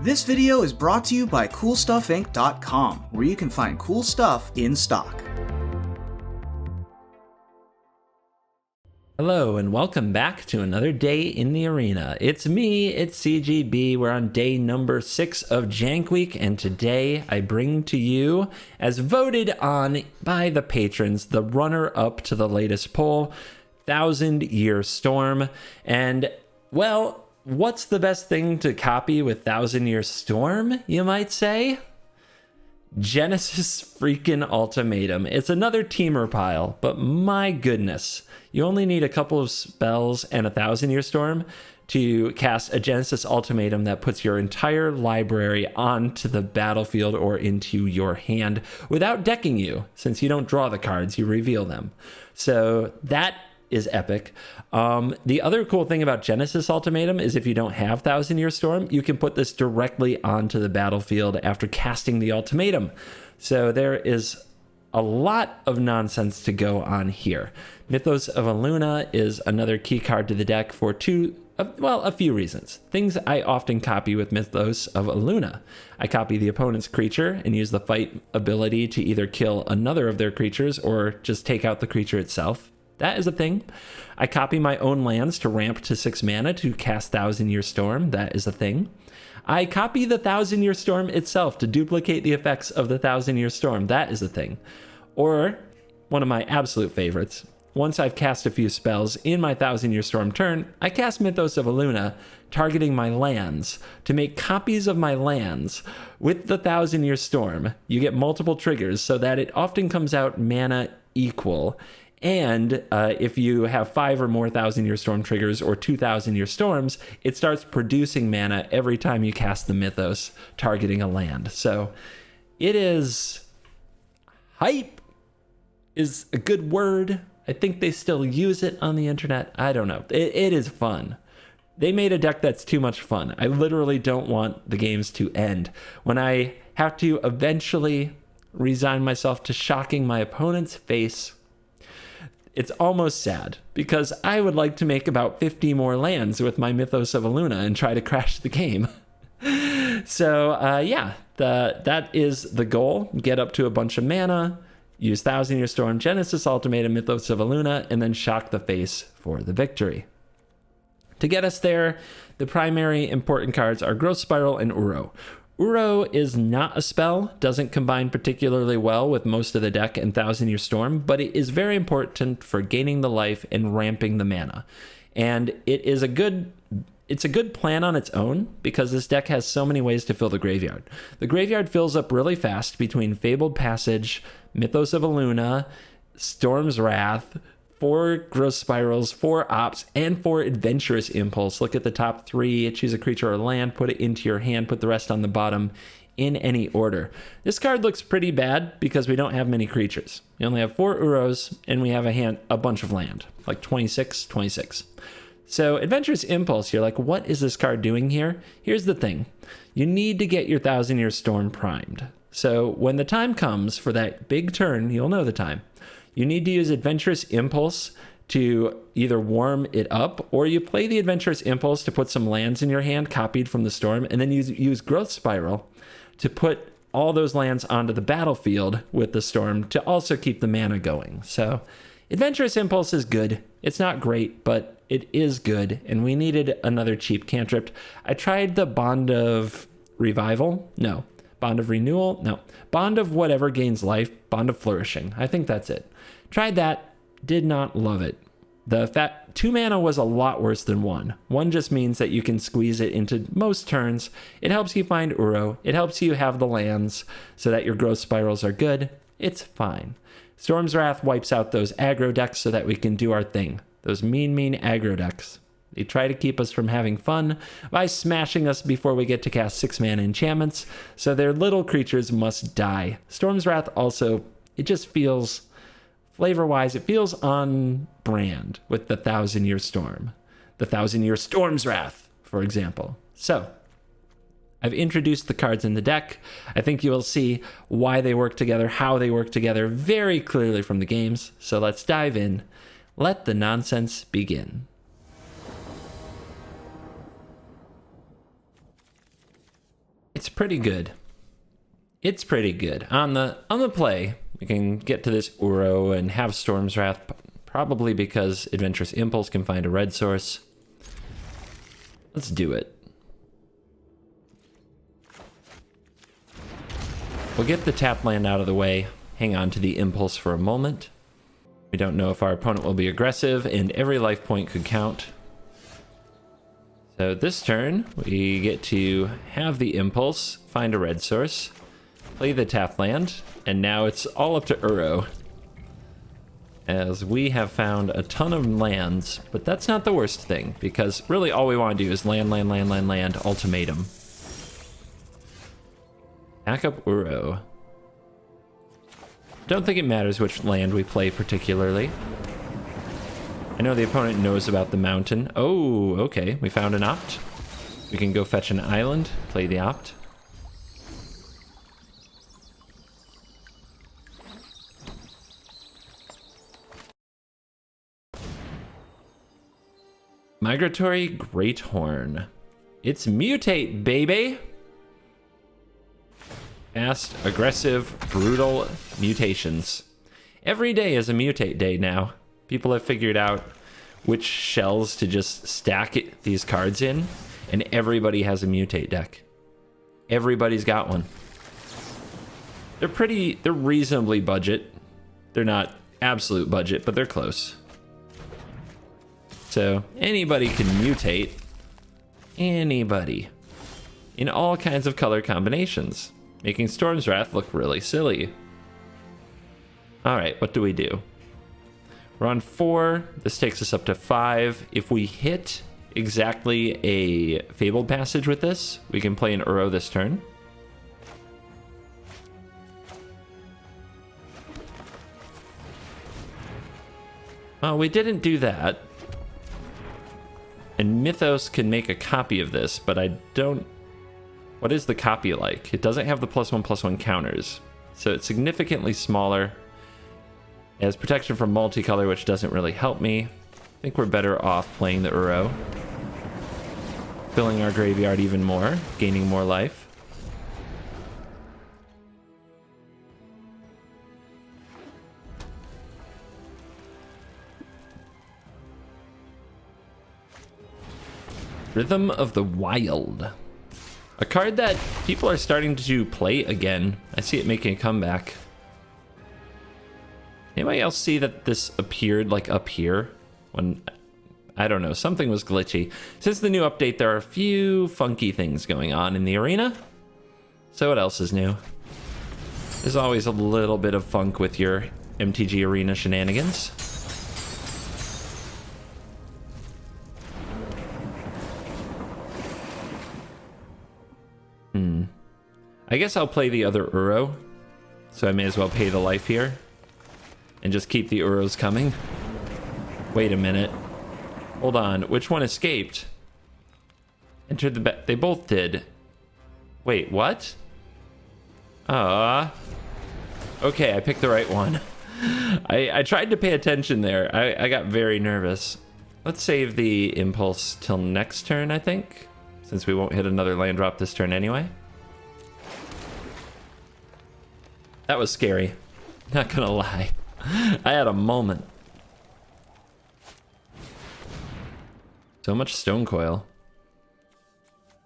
This video is brought to you by CoolStuffInc.com, where you can find cool stuff in stock. Hello and welcome back to another day in the arena. It's me, it's CGB. We're on day number 6 of Jank Week, and today I bring to you, as voted on by the patrons, the runner-up to the latest poll, 1000-Year Storm. And, well, what's the best thing to copy with 1000-Year Storm, you might say? Genesis freaking Ultimatum. It's another teamer pile, but my goodness. You only need a couple of spells and a 1000-Year Storm to cast a Genesis Ultimatum that puts your entire library onto the battlefield or into your hand without decking you. Since you don't draw the cards, you reveal them. So that is epic. The other cool thing about Genesis Ultimatum is if you don't have 1000-Year Storm, you can put this directly onto the battlefield after casting the Ultimatum. So there is a lot of nonsense to go on here. Mythos of Aluna is another key card to the deck for a few reasons. Things I often copy with Mythos of Aluna. I copy the opponent's creature and use the fight ability to either kill another of their creatures or just take out the creature itself. That is a thing. I copy my own lands to ramp to 6 mana to cast 1000-Year Storm. That is a thing. I copy the 1000-Year Storm itself to duplicate the effects of the 1000-Year Storm. That is a thing. Or, one of my absolute favorites, once I've cast a few spells in my 1000-Year Storm turn, I cast Mythos of Aluna, targeting my lands to make copies of my lands with the 1000-Year Storm. You get multiple triggers so that it often comes out mana equal. And if you have 5 or more 1000-Year Storm triggers or 2000-Year Storms, it starts producing mana every time you cast the Mythos targeting a land. So it is hype is a good word. I think they still use it on the internet. I don't know. It is fun. They made a deck that's too much fun. I literally don't want the games to end. When I have to eventually resign myself to shocking my opponent's face, it's almost sad because I would like to make about 50 more lands with my Mythos of Aluna and try to crash the game. So that is the goal. Get up to a bunch of mana, use 1000-Year Storm, Genesis Ultimatum, Mythos of Aluna, and then shock the face for the victory. To get us there, the primary important cards are Growth Spiral and Uro. Uro is not a spell, doesn't combine particularly well with most of the deck and 1000-Year Storm, but it is very important for gaining the life and ramping the mana. And it's a good plan on its own because this deck has so many ways to fill the graveyard. The graveyard fills up really fast between Fabled Passage, Mythos of Aluna, Storm's Wrath, 4 Growth Spirals, 4 Ops, and 4 Adventurous Impulse. Look at the top 3, choose a creature or land, put it into your hand, put the rest on the bottom in any order. This card looks pretty bad because we don't have many creatures. We only have 4 Uros, and we have a bunch of land, like 26. So Adventurous Impulse, you're like, what is this card doing here? Here's the thing. You need to get your 1000-Year Storm primed. So when the time comes for that big turn, you'll know the time. You need to use Adventurous Impulse to either warm it up, or you play the Adventurous Impulse to put some lands in your hand copied from the Storm, and then use Growth Spiral to put all those lands onto the battlefield with the Storm to also keep the mana going. So Adventurous Impulse is good. It's not great, but it is good, and we needed another cheap cantrip. I tried the Bond of Revival. No. Bond of Renewal? No. Bond of whatever gains life. Bond of Flourishing. I think that's it. Tried that. Did not love it. The fact 2 mana was a lot worse than 1. 1 just means that you can squeeze it into most turns. It helps you find Uro. It helps you have the lands so that your Growth Spirals are good. It's fine. Storm's Wrath wipes out those aggro decks so that we can do our thing. Those mean aggro decks. They try to keep us from having fun by smashing us before we get to cast 6 mana enchantments, so their little creatures must die. Storm's Wrath also, it just feels, flavor-wise, it feels on brand with the 1000-Year Storm. The 1000-Year Storm's Wrath, for example. So, I've introduced the cards in the deck. I think you will see why they work together, how they work together very clearly from the games. So let's dive in. Let the nonsense begin. It's pretty good. It's pretty good. On the play, we can get to this Uro and have Storm's Wrath, probably because Adventurous Impulse can find a red source. Let's do it. We'll get the tap land out of the way. Hang on to the Impulse for a moment. We don't know if our opponent will be aggressive, and every life point could count. So this turn, we get to have the Impulse, find a red source, play the tap land, and now it's all up to Uro. As we have found a ton of lands, but that's not the worst thing, because really all we want to do is land, Ultimatum. Back up Uro. Don't think it matters which land we play particularly. I know the opponent knows about the mountain. Oh, okay, we found an opt. We can go fetch an island, play the opt. Migratory Greathorn. It's Mutate, baby! Fast, aggressive, brutal mutations. Every day is a Mutate day now. People have figured out which shells to just stack these cards in, and everybody has a Mutate deck. Everybody's got one. They're reasonably budget. They're not absolute budget, but they're close. So anybody can mutate. Anybody. In all kinds of color combinations, making Storm's Wrath look really silly. Alright, what do we do? We're on 4. This takes us up to 5. If we hit exactly a Fabled Passage with this, we can play an Uro this turn. Well, we didn't do that. And Mythos can make a copy of this, but I don't... What is the copy like? It doesn't have the +1/+1 counters, so it's significantly smaller. It has protection from multicolor, which doesn't really help me. I think we're better off playing the Uro. Filling our graveyard even more, gaining more life. Rhythm of the Wild. A card that people are starting to play again. I see it making a comeback. Anybody else see that this appeared like up here? When, I don't know, something was glitchy. Since the new update, there are a few funky things going on in the arena. So what else is new? There's always a little bit of funk with your MTG Arena shenanigans. I guess I'll play the other Uro, so I may as well pay the life here and just keep the Uros coming. Wait a minute. Hold on. Which one escaped? Entered the bet. They both did. Wait, what? Okay, I picked the right one. I tried to pay attention there. I got very nervous. Let's save the Impulse till next turn, I think, since we won't hit another land drop this turn anyway. That was scary. Not gonna lie. I had a moment. So much Stone Coil.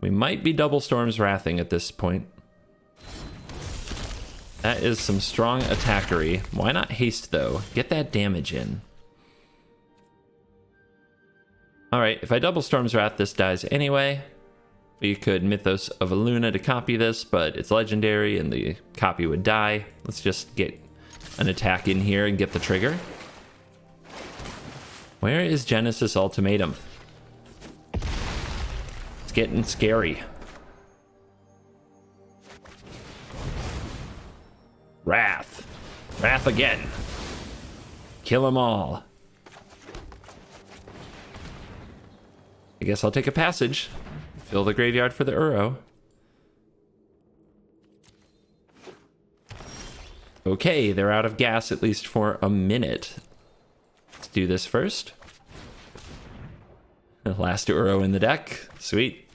We might be double Storm's Wrathing at this point. That is some strong attackery. Why not haste, though? Get that damage in. Alright, if I double Storm's Wrath, this dies anyway. We could Mythos of Luna to copy this, but it's legendary and the copy would die. Let's just get an attack in here and get the trigger. Where is Genesis Ultimatum? It's getting scary. Wrath. Wrath again. Kill them all. I guess I'll take a passage. Fill the graveyard for the Uro. Okay, they're out of gas at least for a minute. Let's do this first. The last Uro in the deck. Sweet.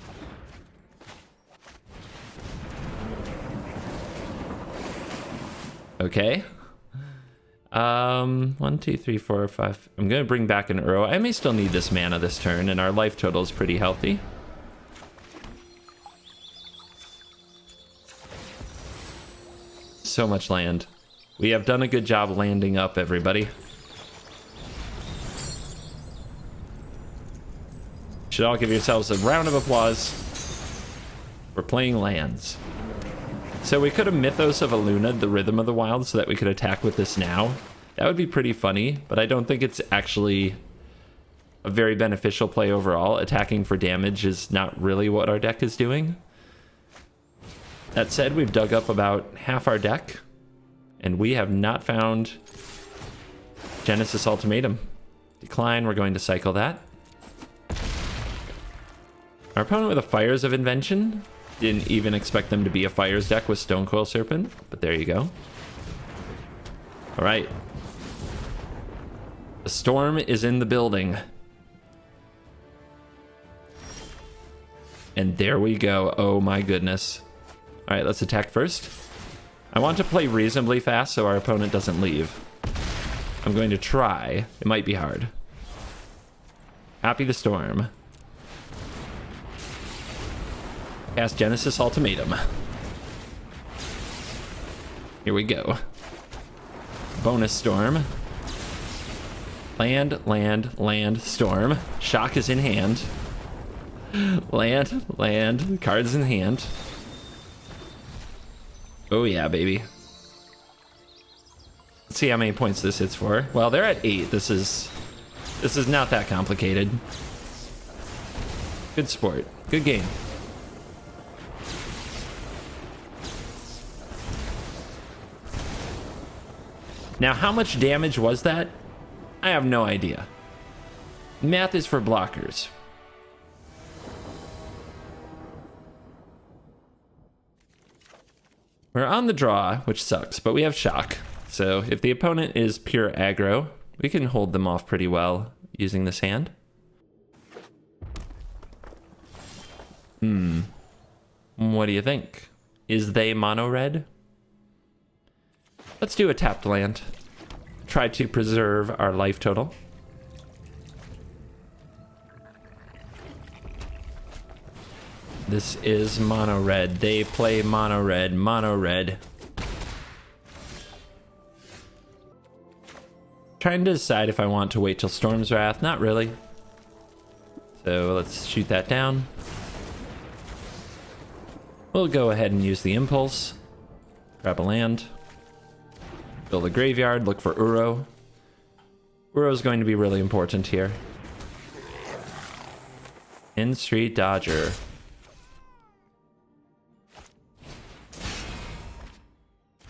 Okay. 1, 2, 3, 4, 5. I'm gonna bring back an Uro. I may still need this mana this turn, and our life total is pretty healthy. So much land. We have done a good job landing up, everybody. Should all give yourselves a round of applause. We're playing lands. So we could have Mythos of Aluna, the Rhythm of the Wild, so that we could attack with this now. That would be pretty funny, but I don't think it's actually a very beneficial play overall. Attacking for damage is not really what our deck is doing. That said, we've dug up about half our deck, and we have not found Genesis Ultimatum. Decline, we're going to cycle that. Our opponent with a Fires of Invention. Didn't even expect them to be a Fires deck with Stonecoil Serpent, but there you go. All right. The storm is in the building. And there we go. Oh my goodness. All right, let's attack first. I want to play reasonably fast so our opponent doesn't leave. I'm going to try. It might be hard. Happy the Storm. Cast Genesis Ultimatum. Here we go. Bonus Storm. Land, land, land, storm. Shock is in hand. Land, land, cards in hand. Oh yeah, baby. Let's see how many points this hits for. Well, they're at 8. This is not that complicated. Good sport. Good game. Now, how much damage was that? I have no idea. Math is for blockers. We're on the draw, which sucks, but we have shock. So if the opponent is pure aggro, we can hold them off pretty well using this hand. What do you think? Is they mono red? Let's do a tapped land. Try to preserve our life total. This is mono red. They play mono red. Mono red. Trying to decide if I want to wait till Storm's Wrath. Not really. So let's shoot that down. We'll go ahead and use the impulse. Grab a land. Build a graveyard. Look for Uro. Uro is going to be really important here. In-Street Dodger.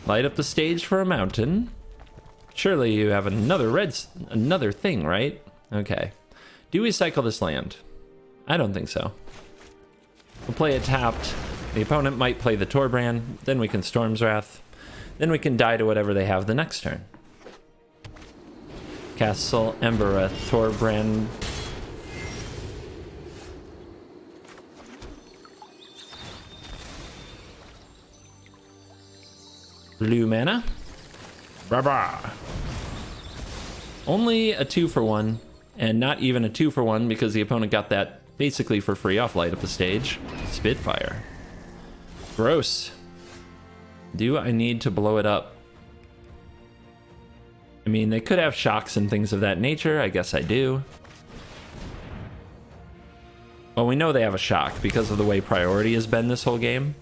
Light up the stage for a mountain. Surely you have another thing, right? Okay. Do we cycle this land? I don't think so. We'll play it tapped. The opponent might play the Torbrand. Then we can Storm's Wrath. Then we can die to whatever they have the next turn. Castle Embereth, Torbrand. Blue mana. Brah. Only a 2-for-1, and not even a 2-for-1 because the opponent got that basically for free off Light Up the Stage. Spitfire. Gross. Do I need to blow it up? I mean, they could have shocks and things of that nature. I guess I do. Well, we know they have a shock because of the way priority has been this whole game.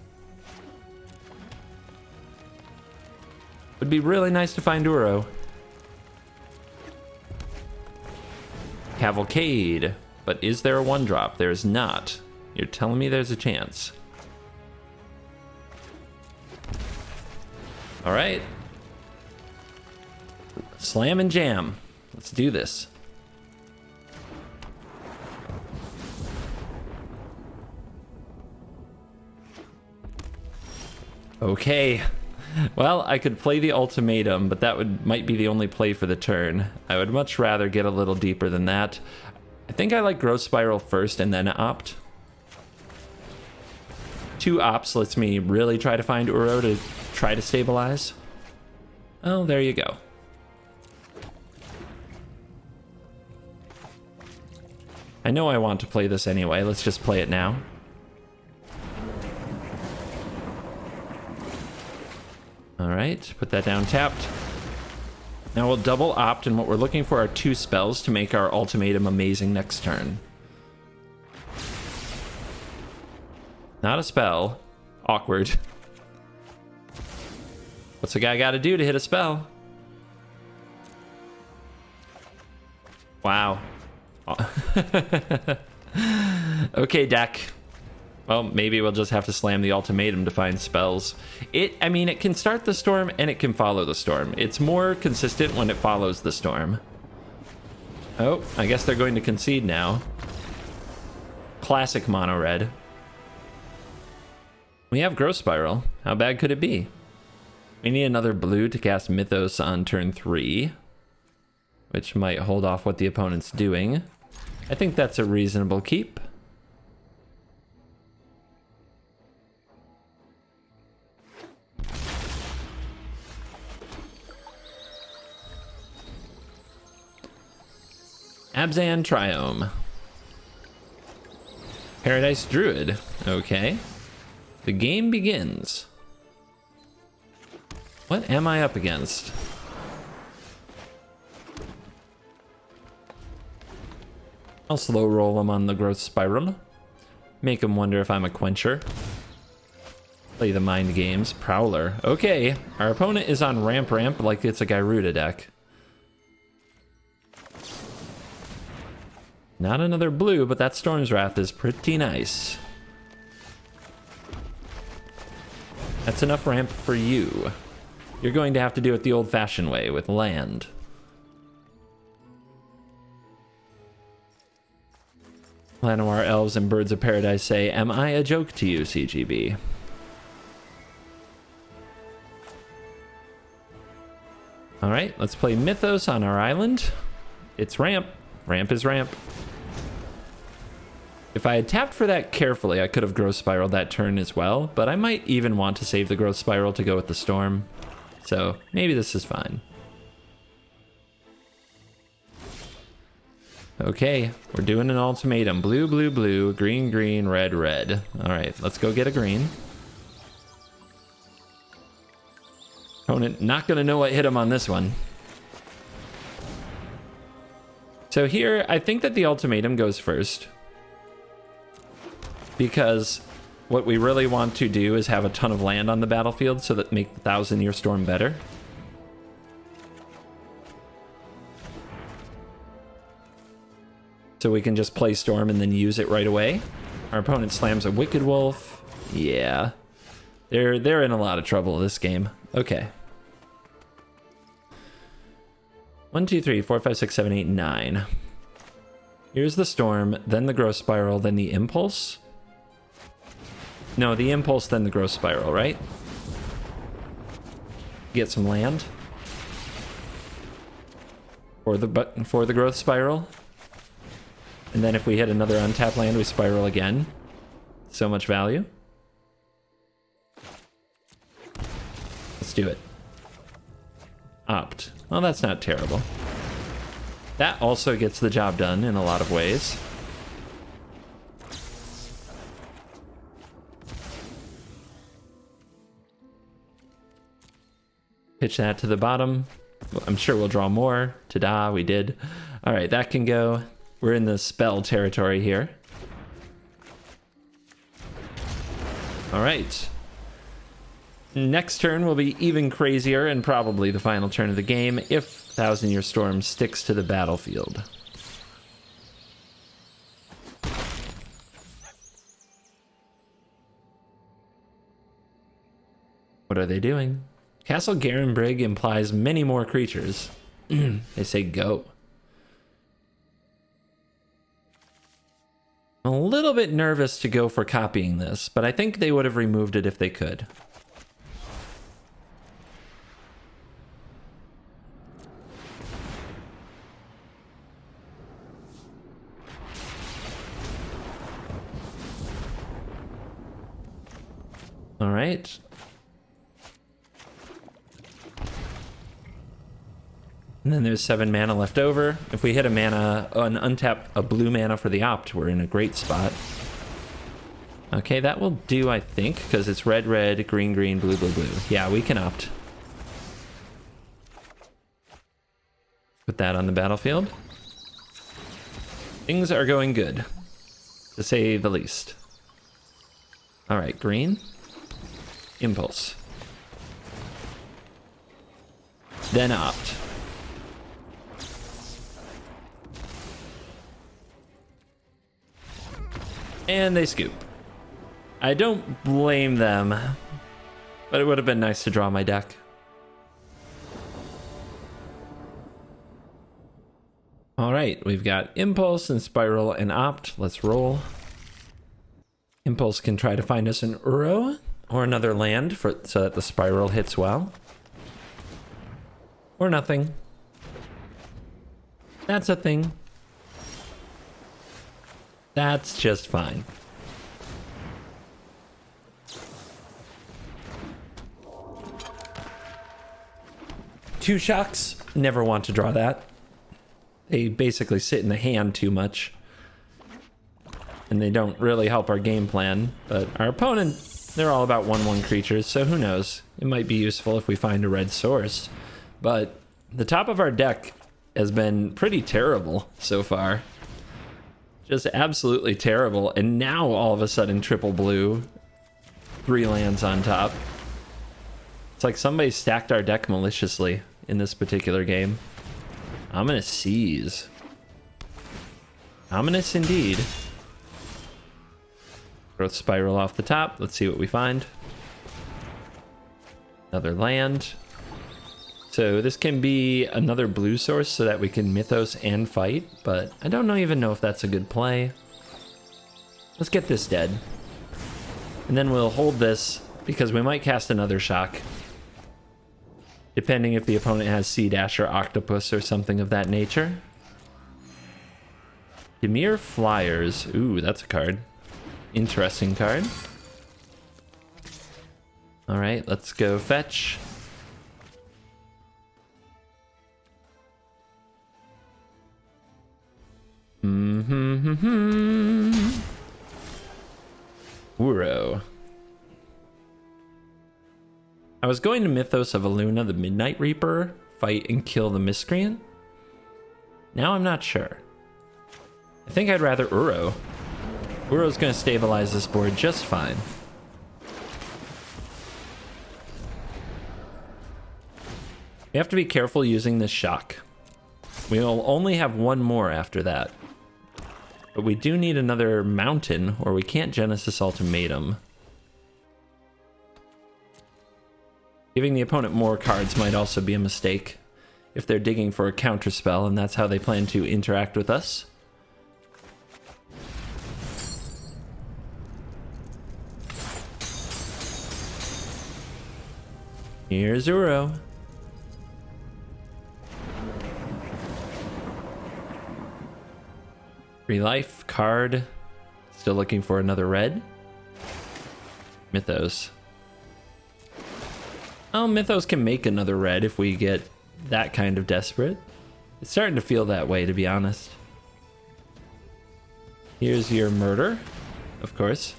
Would be really nice to find Uro. Cavalcade. But is there a 1-drop? There is not. You're telling me there's a chance. All right. Slam and jam. Let's do this. Okay. Well, I could play the Ultimatum, but that might be the only play for the turn. I would much rather get a little deeper than that. I think I like Growth Spiral first and then Opt. 2 Ops lets me really try to find Uro to try to stabilize. Oh, there you go. I know I want to play this anyway. Let's just play it now. All right, put that down tapped. Now we'll double opt, and what we're looking for are 2 spells to make our ultimatum amazing next turn. Not a spell. Awkward. What's a guy got to do to hit a spell? Wow. Okay, deck. Well, maybe we'll just have to slam the ultimatum to find spells. I mean, it can start the storm and it can follow the storm. It's more consistent when it follows the storm. Oh, I guess they're going to concede now. Classic mono red. We have Growth Spiral. How bad could it be? We need another blue to cast Mythos on turn 3, which might hold off what the opponent's doing. I think that's a reasonable keep. Abzan Triome. Paradise Druid. Okay. The game begins. What am I up against? I'll slow roll him on the Growth Spiral. Make him wonder if I'm a quencher. Play the mind games. Prowler. Okay, our opponent is on ramp like it's a Gyruda deck. Not another blue, but that Storm's Wrath is pretty nice. That's enough ramp for you. You're going to have to do it the old-fashioned way with land. Llanowar Elves and Birds of Paradise say, "Am I a joke to you, CGB?" Alright, let's play Mythos on our island. It's ramp. Ramp is ramp. If I had tapped for that carefully, I could have Growth Spiraled that turn as well, but I might even want to save the Growth Spiral to go with the Storm. So maybe this is fine. Okay, we're doing an ultimatum. Blue, blue, blue, green, green, red, red. All right, let's go get a green. Opponent not gonna know what hit him on this one. So here, I think that the ultimatum goes first, because what we really want to do is have a ton of land on the battlefield so that make the 1,000-Year Storm better. So we can just play Storm and then use it right away. Our opponent slams a Wicked Wolf. Yeah, they're in a lot of trouble this game. Okay. 1, 2, 3, 4, 5, 6, 7, 8, 9. Here's the Storm, then the Growth Spiral, then the Impulse. No, the Impulse, then the Growth Spiral, right? Get some land. For the Growth Spiral. And then if we hit another untapped land, we spiral again. So much value. Let's do it. Opt. Well, that's not terrible. That also gets the job done in a lot of ways. Pitch that to the bottom. I'm sure we'll draw more. Ta-da, we did. All right, that can go. We're in the spell territory here. All right. Next turn will be even crazier and probably the final turn of the game if 1,000-Year Storm sticks to the battlefield. What are they doing? Castle Garenbrig implies many more creatures. They say go. I'm a little bit nervous to go for copying this, but I think they would have removed it if they could. All right. And then there's 7 mana left over. If we hit a blue mana for the opt, we're in a great spot. Okay, that will do, I think, because it's red, red, green, green, blue, blue, blue. Yeah, we can opt. Put that on the battlefield. Things are going good, to say the least. All right, green. Impulse. Then opt. And they scoop. I don't blame them, but it would have been nice to draw my deck. All right, we've got Impulse and Spiral and Opt. Let's roll. Impulse can try to find us an Uro or another land so that the Spiral hits well. Or nothing. That's a thing. That's just fine. Two shocks, never want to draw that. They basically sit in the hand too much. And they don't really help our game plan. But our opponent, they're all about 1/1 creatures, so who knows? It might be useful if we find a red source. But the top of our deck has been pretty terrible so far. Just absolutely terrible. And now all of a sudden triple blue, 3 lands on top. It's like somebody stacked our deck maliciously in this particular game. Ominous Seas. Ominous indeed. Growth Spiral off the top. Let's see what we find. Another land. So this can be another blue source so that we can Mythos and fight, but I don't even know if that's a good play. Let's get this dead. And then we'll hold this because we might cast another shock. Depending if the opponent has Sea Dash or Octopus or something of that nature. Dimir Flyers. Ooh, that's a card. Interesting card. Alright, let's go fetch. Uro. I was going to Mythos of Aluna, the Midnight Reaper, fight and kill the Miscreant. Now I'm not sure. I think I'd rather Uro. Uro's going to stabilize this board just fine. We have to be careful using this shock. We'll only have one more after that. But we do need another mountain, or we can't Genesis Ultimatum. Giving the opponent more cards might also be a mistake if they're digging for a counterspell, and that's how they plan to interact with us. Here's Uro. Free life, card. Still looking for another red. Mythos. Oh, Mythos can make another red if we get that kind of desperate. It's starting to feel that way, to be honest. Here's your murder, of course.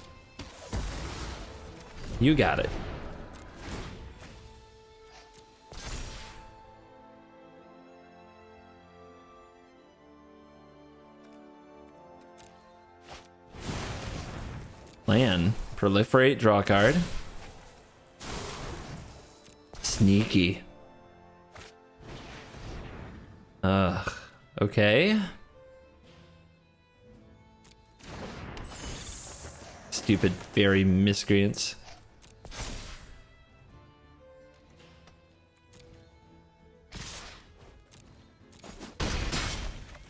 You got it. Plan. Proliferate, draw a card. Sneaky. Ugh. Okay. Stupid fairy miscreants.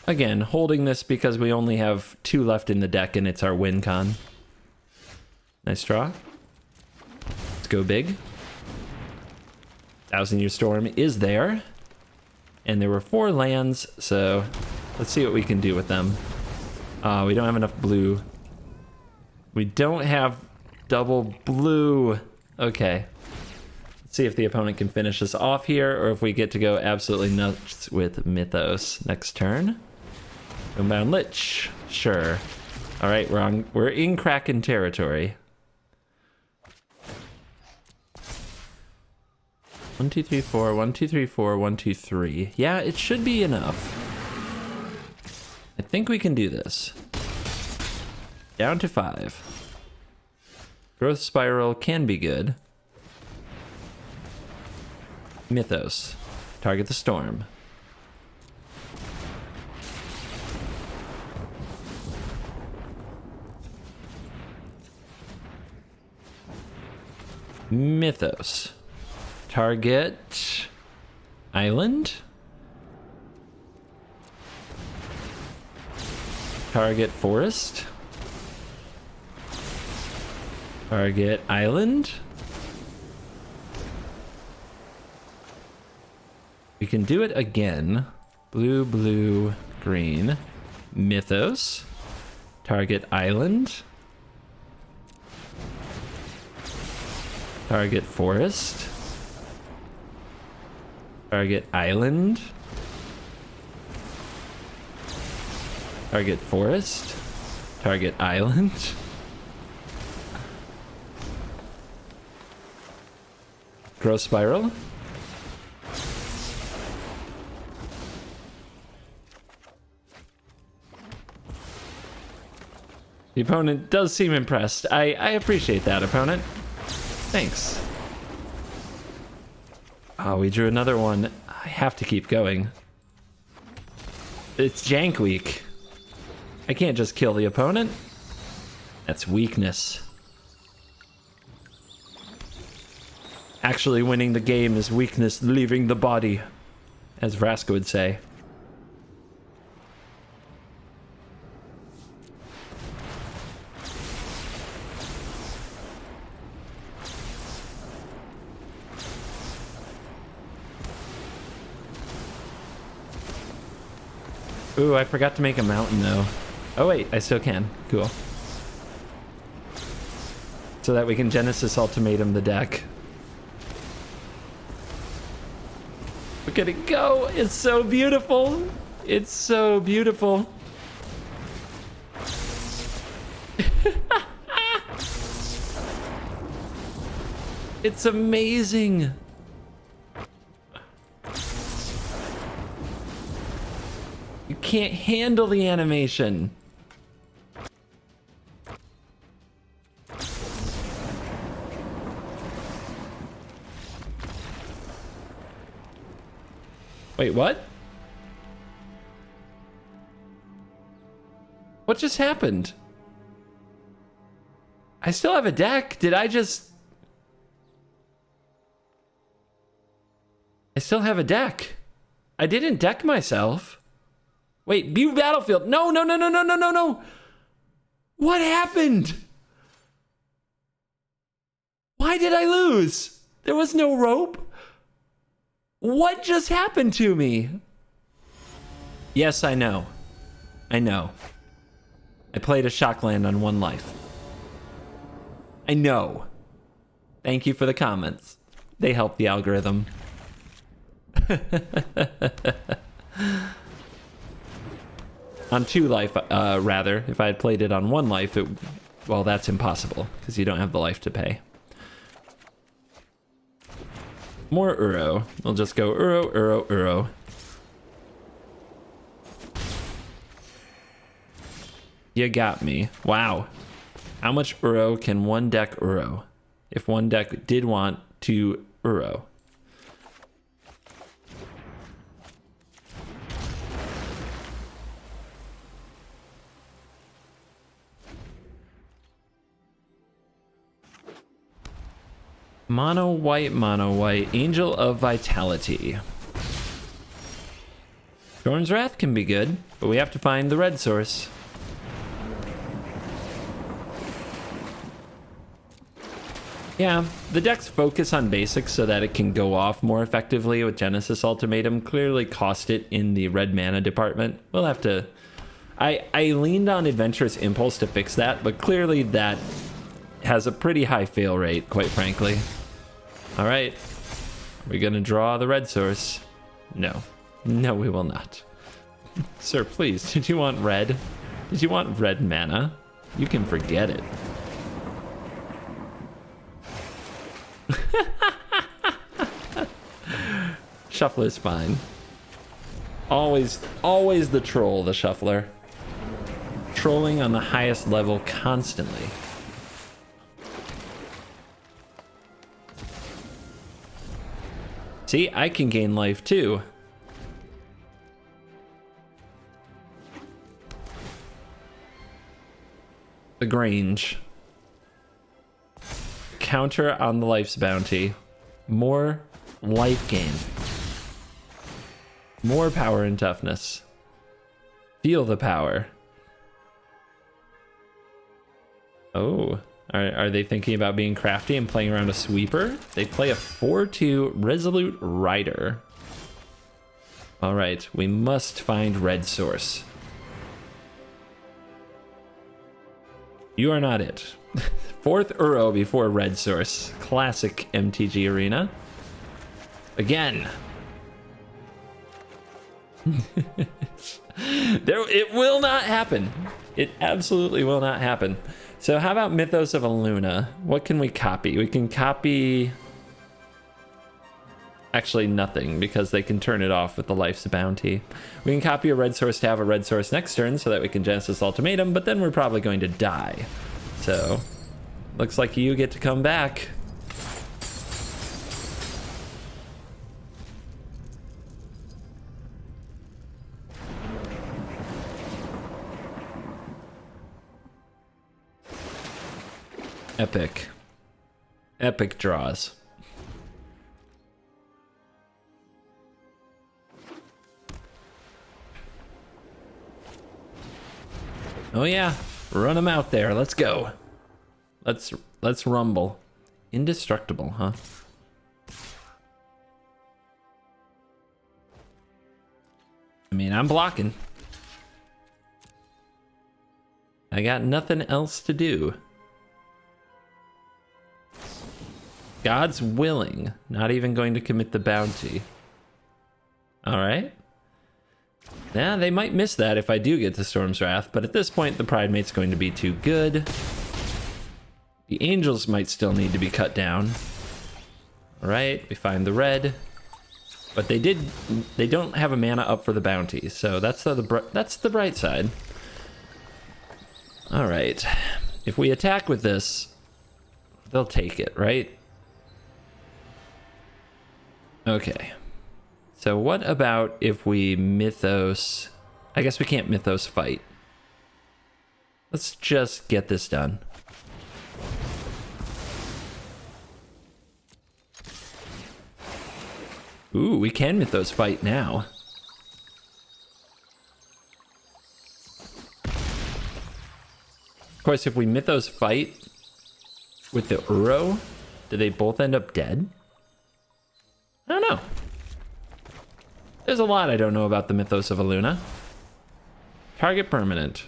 Again, holding this because we only have 2 left in the deck and it's our win con. Nice draw. Let's go big. 1000-Year Storm is there. And there were 4 lands, so let's see what we can do with them. We don't have enough blue. We don't have double blue. Okay. See if the opponent can finish us off here, or if we get to go absolutely nuts with Mythos next turn. Homebound Lich, sure. All right, we're in Kraken territory. 1, 2, 3, 4. 1, 2, 3, 4. 1, 2, 3. Yeah, it should be enough. I think we can do this. Down to 5. Growth Spiral can be good. Mythos. Target the storm. Mythos. Target island. Target forest. Target island. We can do it again. Blue, blue, green. Mythos. Target island. Target forest. Target island. Target forest. Target island. Growth Spiral. The opponent does seem impressed. I appreciate that, opponent. Thanks. Oh, we drew another one. I have to keep going. It's Jank week. I can't just kill the opponent. That's weakness. Actually winning the game is weakness leaving the body, as Vraska would say. Ooh, I forgot to make a mountain though. Oh wait, I still can. Cool. So that we can Genesis Ultimatum the deck. Look at it go! It's so beautiful! It's so beautiful. It's amazing! You can't handle the animation. Wait, what? What just happened? I still have a deck. Did I just... I still have a deck. I didn't deck myself. Wait, view battlefield. No, no, no, no, no, no, no, no. What happened? Why did I lose? There was no rope. What just happened to me? Yes, I know. I know. I played a Shockland on 1 life. I know. Thank you for the comments. They help the algorithm. On 2 life, rather. If I had played it on 1 life, well, that's impossible, because you don't have the life to pay. More Uro. We'll just go Uro, Uro, Uro. You got me. Wow. How much Uro can 1 deck Uro? If 1 deck did want to Uro. Mono white, Angel of Vitality. Storm's Wrath can be good, but we have to find the red source. Yeah, the deck's focus on basics so that it can go off more effectively with Genesis Ultimatum clearly cost it in the red mana department. We'll have to... I leaned on Adventurous Impulse to fix that, but clearly that has a pretty high fail rate, quite frankly. All right, We're gonna draw the red source. No. No, we will not. Sir, please, did you want red? Did you want red mana? You can forget it. Shuffler's fine. Always the troll, the shuffler. Trolling on the highest level constantly. See, I can gain life too. The Grange. Counter on the life's bounty. More life gain. More power and toughness. Feel the power. Oh, are they thinking about being crafty and playing around a sweeper? They play a 4/2 Resolute Rider. All right, we must find red source. You are not it. Fourth Uro before red source. Classic MTG Arena. Again. It will not happen. It absolutely will not happen. So how about Mythos of Aluna? What can we copy? We can copy... Actually nothing, because they can turn it off with the Life's Bounty. We can copy a red source to have a red source next turn so that we can Genesis Ultimatum, but then we're probably going to die. So, looks like you get to come back. Epic. Epic draws. Oh yeah, run them out there. Let's go. Let's rumble. Indestructible, huh? I mean, I'm blocking. I got nothing else to do. God's willing. Not even going to commit the bounty. All right. Yeah, they might miss that if I do get to Storm's Wrath, but at this point, the Pride Mate's going to be too good. The Angels might still need to be cut down. All right, we find the red. But they don't have a mana up for the bounty, so that's the bright side. All right. If we attack with this, they'll take it, right? Okay. So what about if we Mythos... I guess we can't Mythos fight. Let's just get this done. Ooh, we can Mythos fight now. Of course, if we Mythos fight with the Uro, do they both end up dead? I don't know. There's a lot I don't know about the Mythos of Aluna. Target permanent.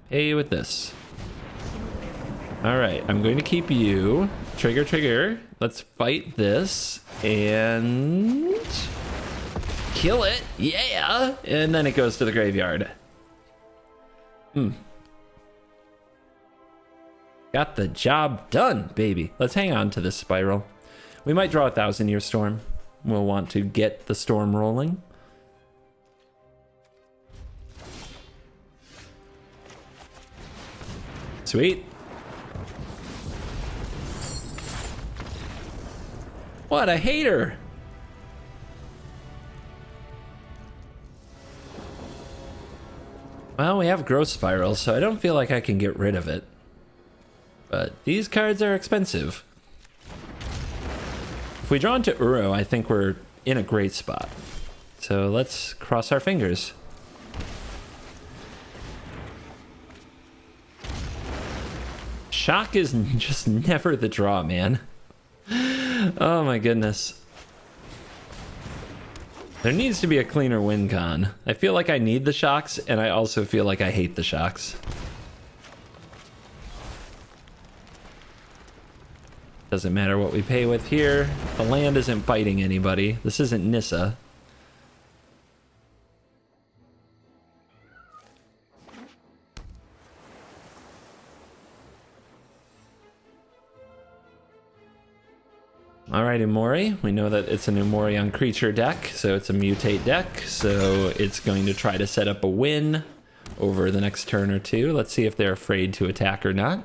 Pay you with this. All right, I'm going to keep you. Trigger, trigger. Let's fight this and kill it. Yeah. And then it goes to the graveyard. Got the job done, baby. Let's hang on to this spiral. We might draw a 1,000-Year Storm. We'll want to get the storm rolling. Sweet. What a hater. Well, we have Growth Spiral, so I don't feel like I can get rid of it. But these cards are expensive. If we draw into Uro, I think we're in a great spot. So let's cross our fingers. Shock is just never the draw, man. Oh my goodness. There needs to be a cleaner win con. I feel like I need the shocks, and I also feel like I hate the shocks. Doesn't matter what we pay with here. The land isn't fighting anybody. This isn't Nissa. Alright, Umori. We know that it's an Umori on creature deck, so it's a mutate deck, so it's going to try to set up a win over the next turn or two. Let's see if they're afraid to attack or not.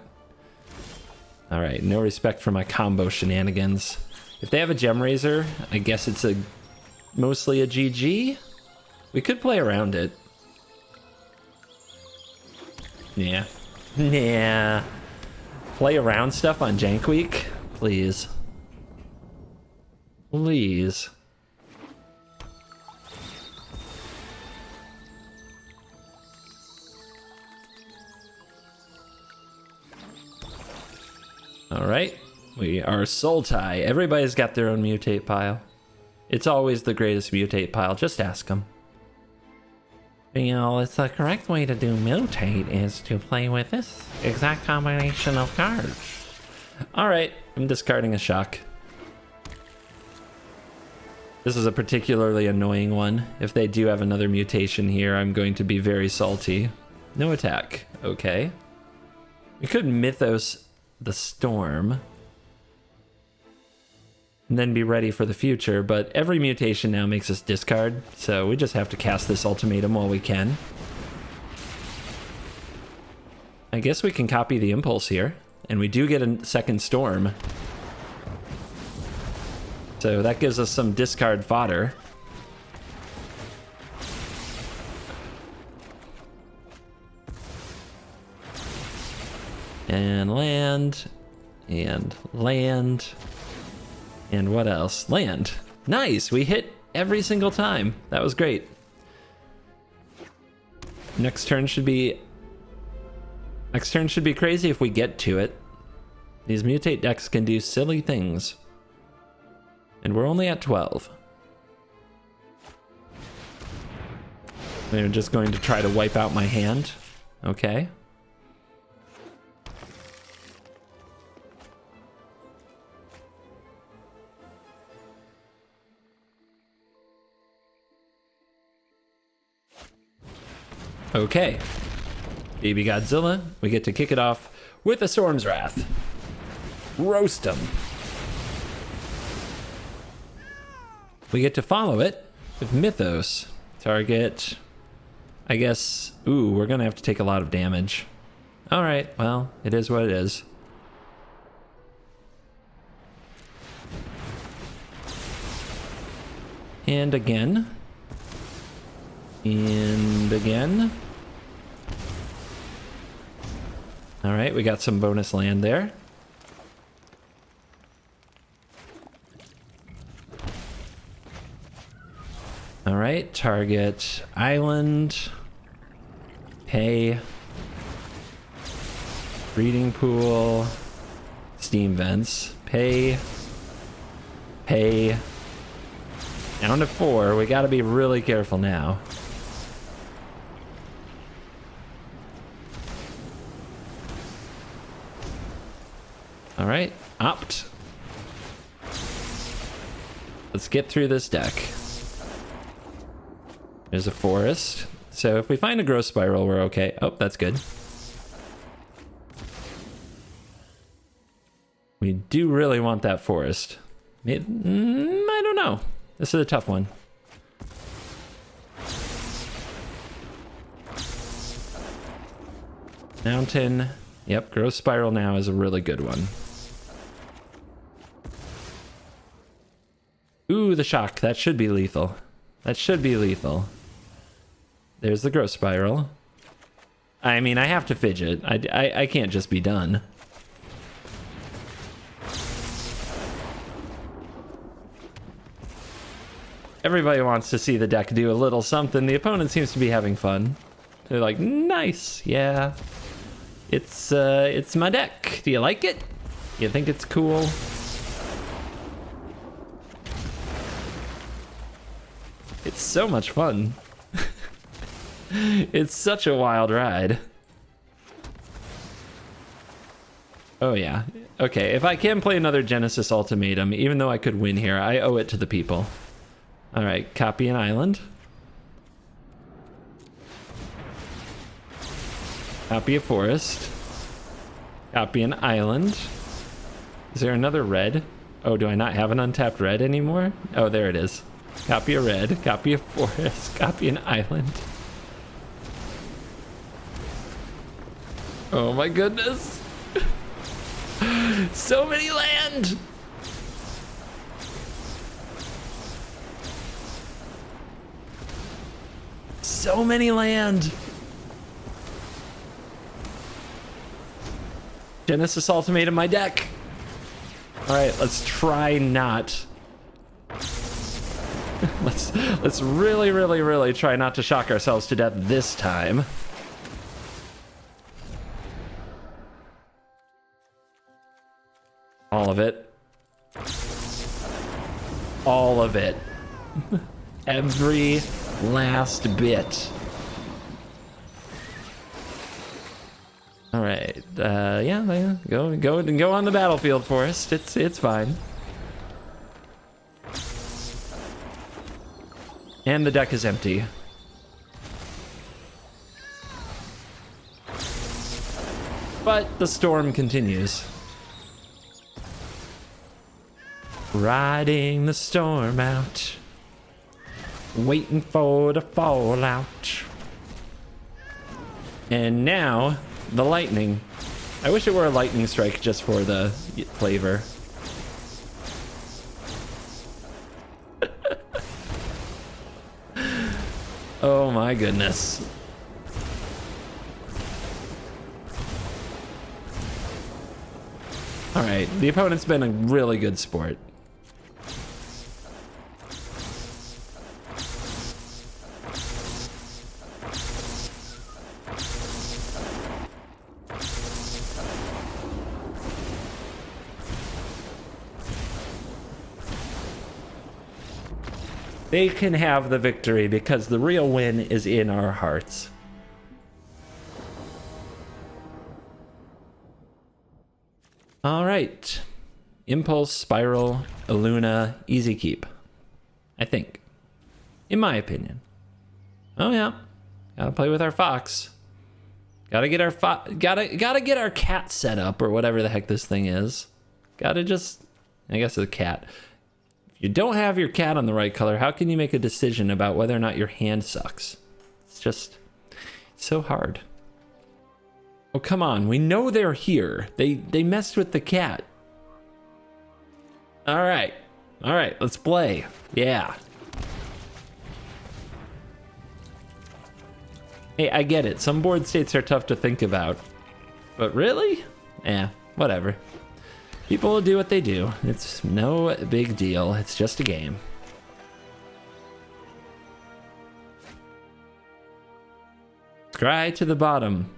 Alright, no respect for my combo shenanigans. If they have a Gem Raiser, I guess it's mostly a GG. We could play around it. Yeah. Nah. Play around stuff on Jank Week? Please. Please. Alright, we are Soul Tie. Everybody's got their own mutate pile. It's always the greatest mutate pile, just ask them. You know, it's the correct way to do mutate is to play with this exact combination of cards. Alright, I'm discarding a shock. This is a particularly annoying one. If they do have another mutation here, I'm going to be very salty. No attack. Okay. We could Mythos the Storm and then be ready for the future, but every mutation now makes us discard, so we just have to cast this Ultimatum while we can. I guess we can copy the Impulse here, and we do get a second Storm. So that gives us some discard fodder. And land. And land. And what else? Land. Nice! We hit every single time. That was great. Next turn should be crazy if we get to it. These mutate decks can do silly things. And we're only at 12. They're just going to try to wipe out my hand. Okay. Okay. Baby Godzilla, we get to kick it off with a Storm's Wrath. Roast 'em. We get to follow it with Mythos. Target, I guess, ooh, we're gonna have to take a lot of damage. All right, well, it is what it is. And again. And again. All right, we got some bonus land there. All right, target island, pay, breeding pool, steam vents, pay, down to 4. We gotta be really careful now. All right, opt. Let's get through this deck. There's a forest. So if we find a growth spiral, we're okay. Oh, that's good. We do really want that forest. I don't know. This is a tough one. Mountain. Yep, growth spiral now is a really good one. Ooh, the shock. That should be lethal. That should be lethal. There's the growth spiral. I mean, I have to fidget. I can't just be done. Everybody wants to see the deck do a little something. The opponent seems to be having fun. They're like, nice, yeah. It's my deck. Do you like it? You think it's cool? It's so much fun. It's such a wild ride. Oh yeah. Okay, if I can play another Genesis Ultimatum, even though I could win here, I owe it to the people. All right, copy an island. Copy a forest. Copy an island. Is there another red? Oh, do I not have an untapped red anymore? Oh, there it is. Copy a red, copy a forest, copy an island. Oh my goodness. So many land. So many land. Genesis Ultimatum my deck. All right, let's try not. let's really try not to shock ourselves to death this time. All of it. All of it. Every last bit. All right. Yeah. Go on the battlefield, Forest. It's fine. And the deck is empty. But the storm continues. Riding the storm out. Waiting for the fallout. And now, the lightning. I wish it were a lightning strike just for the flavor. Oh my goodness. All right, the opponent's been a really good sport. They can have the victory because the real win is in our hearts. All right. Impulse, Spiral, Illuna, easy keep. I think. In my opinion. Oh yeah. Gotta play with our fox. Gotta get our gotta get our cat set up, or whatever the heck this thing is. Gotta just, I guess it's a cat. You don't have your cat on the right color, how can you make a decision about whether or not your hand sucks? It's just, it's so hard. Oh, come on, we know they're here. They messed with the cat. All right, let's play. Yeah. Hey, I get it. Some board states are tough to think about. But really? Eh, whatever. People will do what they do. It's no big deal. It's just a game. Scry to the bottom.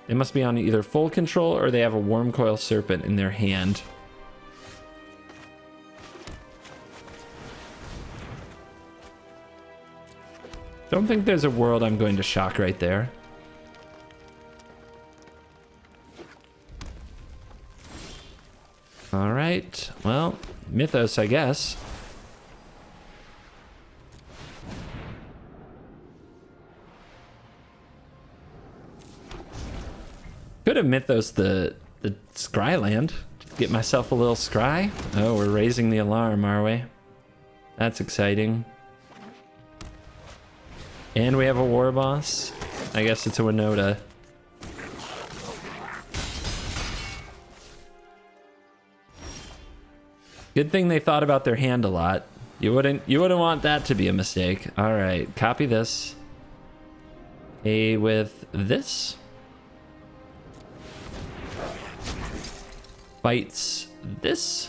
They must be on either full control or they have a Worm Coil Serpent in their hand. Don't think there's a world I'm going to shock right there. All right, well, Mythos, I guess. Could have Mythos the Scry land. Just get myself a little Scry. Oh, we're raising the alarm, are we? That's exciting. And we have a War Boss. I guess it's a Winota. Good thing they thought about their hand a lot. You wouldn't want that to be a mistake. All right, copy this. A with this. Fights this.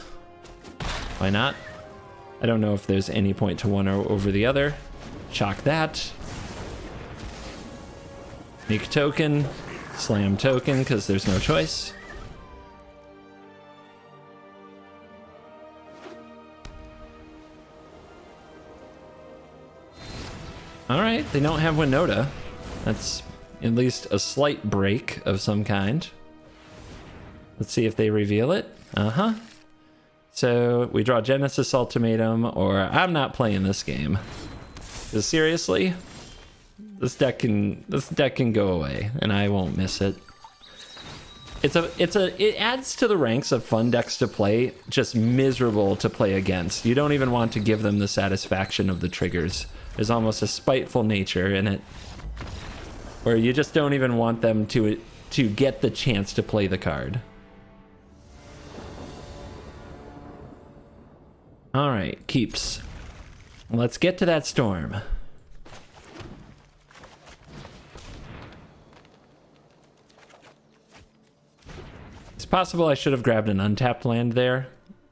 Why not? I don't know if there's any point to one over the other. Shock that. Sneak token. Slam token, because there's no choice. All right, they don't have Winota. That's at least a slight break of some kind. Let's see if they reveal it. Uh-huh. So we draw Genesis Ultimatum, or I'm not playing this game. 'Cause seriously, this deck can go away, and I won't miss it. It adds to the ranks of fun decks to play, just miserable to play against. You don't even want to give them the satisfaction of the triggers. There's almost a spiteful nature in it, where you just don't even want them to get the chance to play the card. All right, keeps. Let's get to that storm. It's possible I should have grabbed an untapped land there.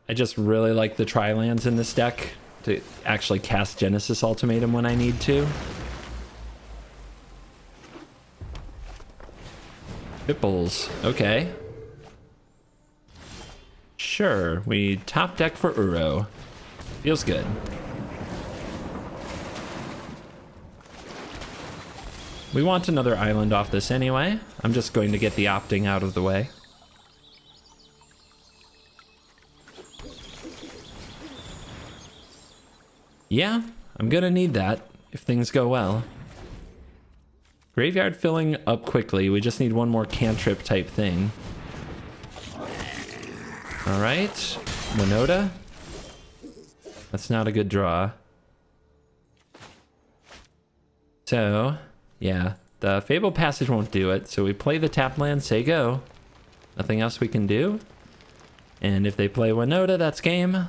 I just really like the tri-lands in this deck to actually cast Genesis Ultimatum when I need to. Ripples, okay. Sure, we top deck for Uro. Feels good. We want another island off this anyway. I'm just going to get the opting out of the way. Yeah, I'm gonna need that if things go well. Graveyard filling up quickly. We just need one more cantrip type thing. All right, Winota. That's not a good draw. So, yeah, the Fable Passage won't do it. So we play the tap land, say go. Nothing else we can do. And if they play Winota, that's game.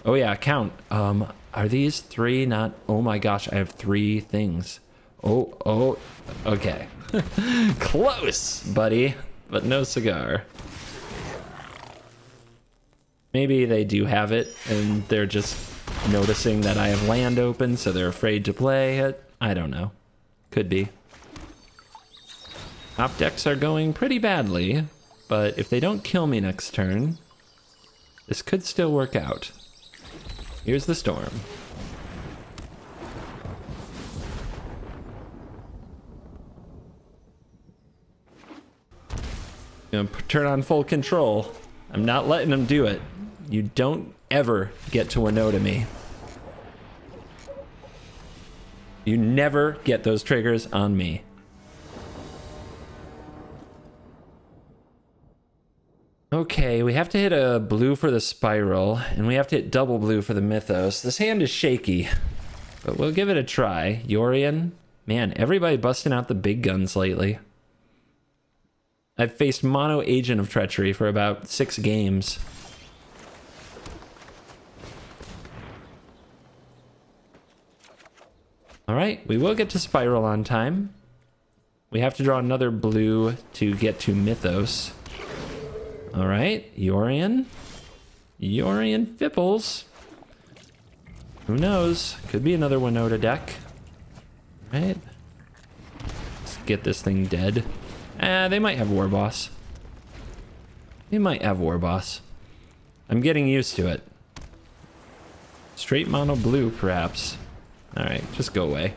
Oh yeah, count. Are these three not? Oh my gosh, I have three things. Oh, okay. Close, buddy, but no cigar. Maybe they do have it and they're just noticing that I have land open, so they're afraid to play it. I don't know. Could be. Top decks are going pretty badly, but if they don't kill me next turn, this could still work out. Here's the storm. Gonna turn on full control. I'm not letting them do it. You don't ever get to Winota me. You never get those triggers on me. Okay, we have to hit a blue for the Spiral, and we have to hit double blue for the Mythos. This hand is shaky, but we'll give it a try. Yorion. Man, everybody busting out the big guns lately. I've faced mono Agent of Treachery for about 6 games. All right, we will get to Spiral on time. We have to draw another blue to get to Mythos. All right, Yorion. Yorion Fipples. Who knows? Could be another Winota deck. All right. Let's get this thing dead. They might have War Boss. They might have War Boss. I'm getting used to it. Straight mono blue, perhaps. All right, just go away.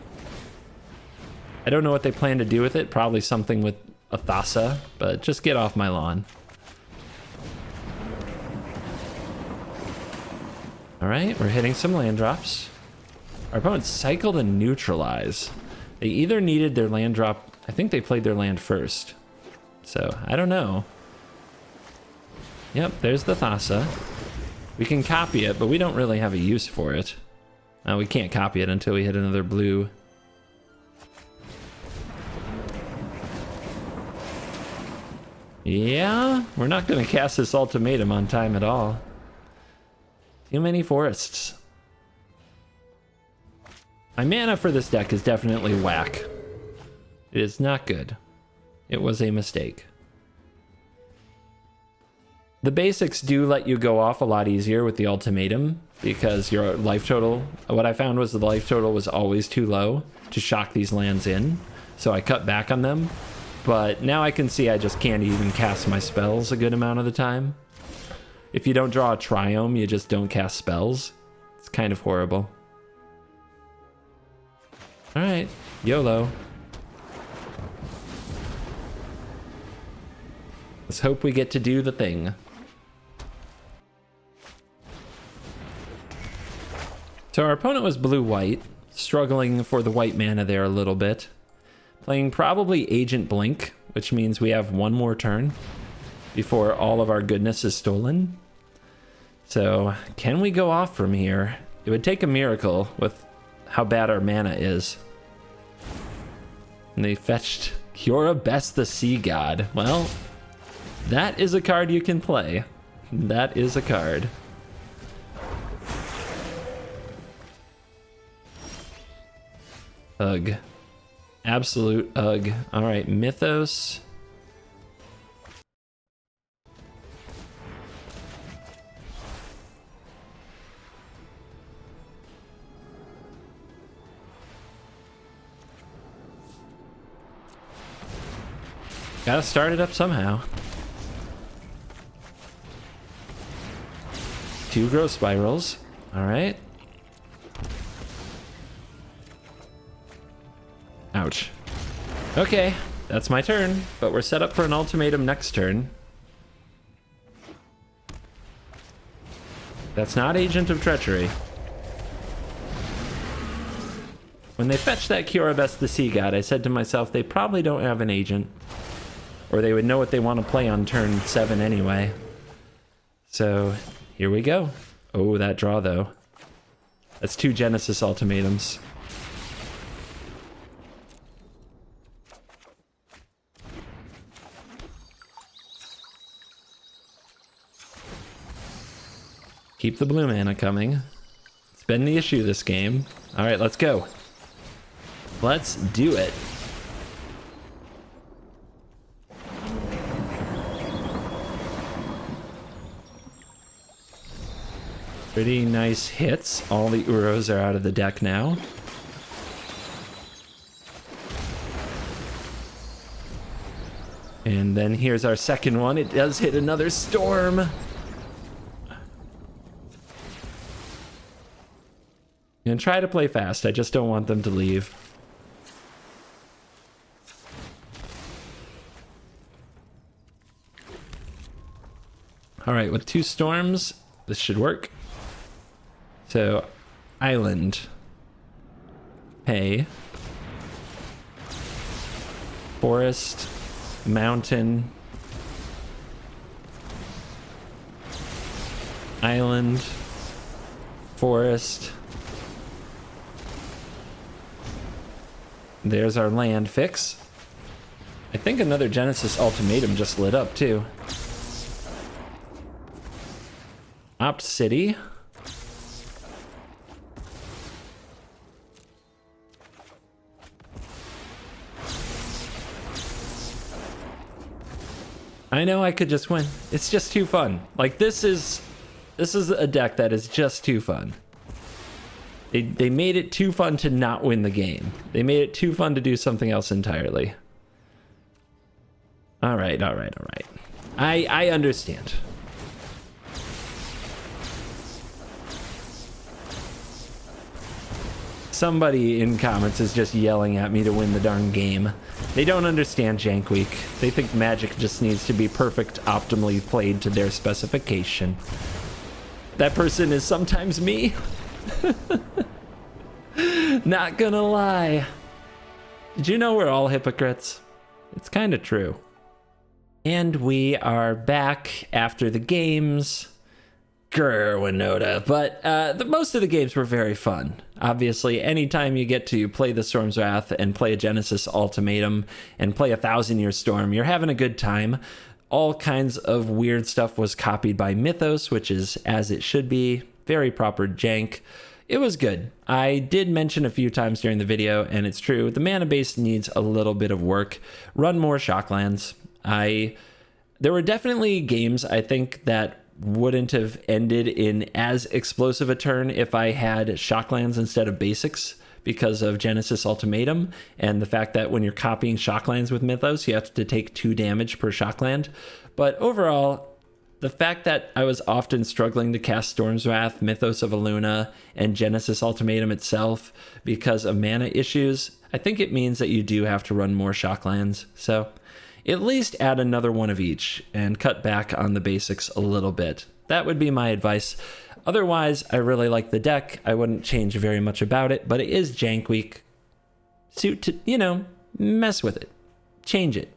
I don't know what they plan to do with it. Probably something with a Thassa, but just get off my lawn. All right, we're hitting some land drops. Our opponents cycled and neutralize. They either needed their land drop. I think they played their land first. So, I don't know. Yep, there's the Thassa. We can copy it, but we don't really have a use for it. We can't copy it until we hit another blue. Yeah, we're not going to cast this Ultimatum on time at all. Too many forests. My mana for this deck is definitely whack. It is not good. It was a mistake. The basics do let you go off a lot easier with the Ultimatum because your life total, what I found was the life total was always too low to shock these lands in. So I cut back on them. But now I can see I just can't even cast my spells a good amount of the time. If you don't draw a Triome, you just don't cast spells. It's kind of horrible. Alright, YOLO. Let's hope we get to do the thing. So our opponent was blue-white, struggling for the white mana there a little bit. Playing probably Agent Blink, which means we have one more turn before all of our goodness is stolen. So can we go off from here? It would take a miracle with how bad our mana is. And they fetched Kiora Best the Sea God. Well, that is a card you can play. That is a card. Ugh. Absolute ugh. Alright, Mythos. Gotta start it up somehow. 2 growth spirals. Alright. Ouch. Okay, that's my turn, but we're set up for an ultimatum next turn. That's not Agent of Treachery. When they fetched that Kiora Best the Sea God, I said to myself, they probably don't have an agent. Or they would know what they want to play on turn 7 anyway. So, here we go. Oh, that draw though. That's 2 Genesis ultimatums. Keep the blue mana coming. It's been the issue this game. All right, let's go. Let's do it. Pretty nice hits. All the Uros are out of the deck now. And then here's our second one. It does hit another storm. And try to play fast. I just don't want them to leave. All right, with 2 storms, this should work. So, island. Pay. Forest. Mountain. Island. Forest. There's our land fix. I think another Genesis Ultimatum just lit up too. Opt City. I know I could just win. It's just too fun. Like this is a deck that is just too fun. They made it too fun to not win the game. They made it too fun to do something else entirely. All right. I understand. Somebody in comments is just yelling at me to win the darn game. They don't understand Jank Week. They think Magic just needs to be perfect, optimally played to their specification. That person is sometimes me. Not gonna lie. Did you know we're all hypocrites? It's kind of true. And we are back after the games. Grr, Winota. But most of the games were very fun. Obviously, anytime you get to play the Storm's Wrath and play a Genesis Ultimatum and play a 1,000-Year Storm, you're having a good time. All kinds of weird stuff was copied by Mythos, which is as it should be. Very proper jank. It was good. I did mention a few times during the video, and it's true, the mana base needs a little bit of work. Run more Shocklands. There were definitely games, I think, that wouldn't have ended in as explosive a turn if I had Shocklands instead of basics because of Genesis Ultimatum and the fact that when you're copying Shocklands with Mythos, you have to take 2 damage per Shockland. But overall, the fact that I was often struggling to cast Storm's Wrath, Mythos of Aluna, and Genesis Ultimatum itself because of mana issues, I think it means that you do have to run more Shocklands. So at least add another one of each and cut back on the basics a little bit. That would be my advice. otherwise, I really like the deck. I wouldn't change very much about it, but it is Jank Week. Mess with it. Change it.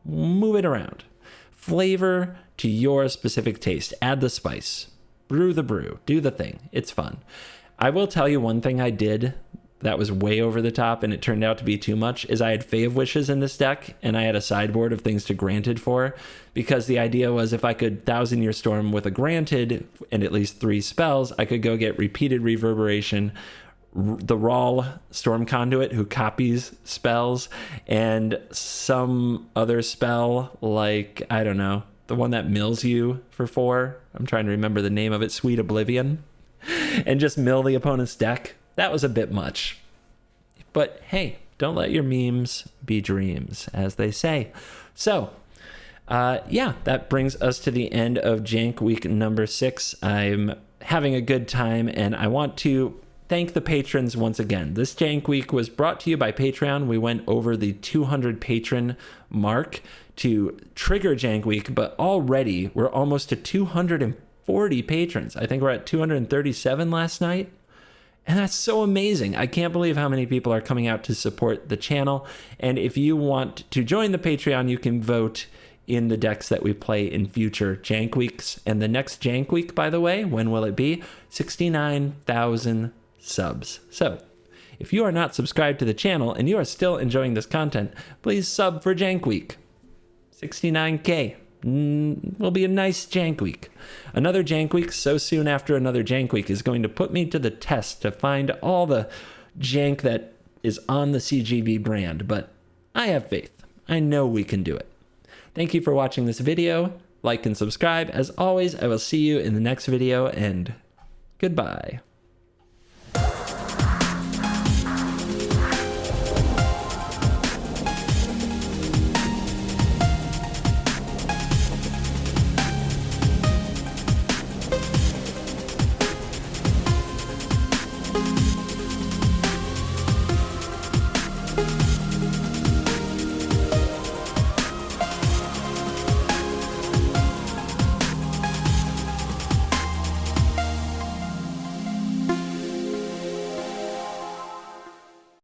Move it around. Flavor to your specific taste. Add the spice. Brew the brew. Do the thing. It's fun. I will tell you one thing I did that was way over the top and it turned out to be too much is I had Fave Wishes in this deck and I had a sideboard of things to Granted for, because the idea was if I could 1,000 Year Storm with a Granted and at least 3 spells, I could go get Repeated Reverberation, the Rawl Storm Conduit who copies spells, and some other spell like, I don't know, the one that mills you for 4. I'm trying to remember the name of it, Sweet Oblivion, and just mill the opponent's deck. That was a bit much. But hey, don't let your memes be dreams, as they say. So, that brings us to the end of Jank Week number 6. I'm having a good time, and I want to thank the patrons once again. This Jank Week was brought to you by Patreon. We went over the 200 patron mark to trigger Jank Week, but already we're almost to 240 patrons. I think we're at 237 last night. And that's so amazing. I can't believe how many people are coming out to support the channel. And if you want to join the Patreon, you can vote in the decks that we play in future Jank Weeks. And the next Jank Week, by the way, when will it be? 69,000 subs. So if you are not subscribed to the channel and you are still enjoying this content, please sub for Jank Week. 69K. Will be a nice Jank Week. Another Jank Week so soon after another Jank Week is going to put me to the test to find all the jank that is on the CGB brand, but I have faith. I know we can do it. Thank you for watching this video. Like and subscribe. As always, I will see you in the next video, and goodbye.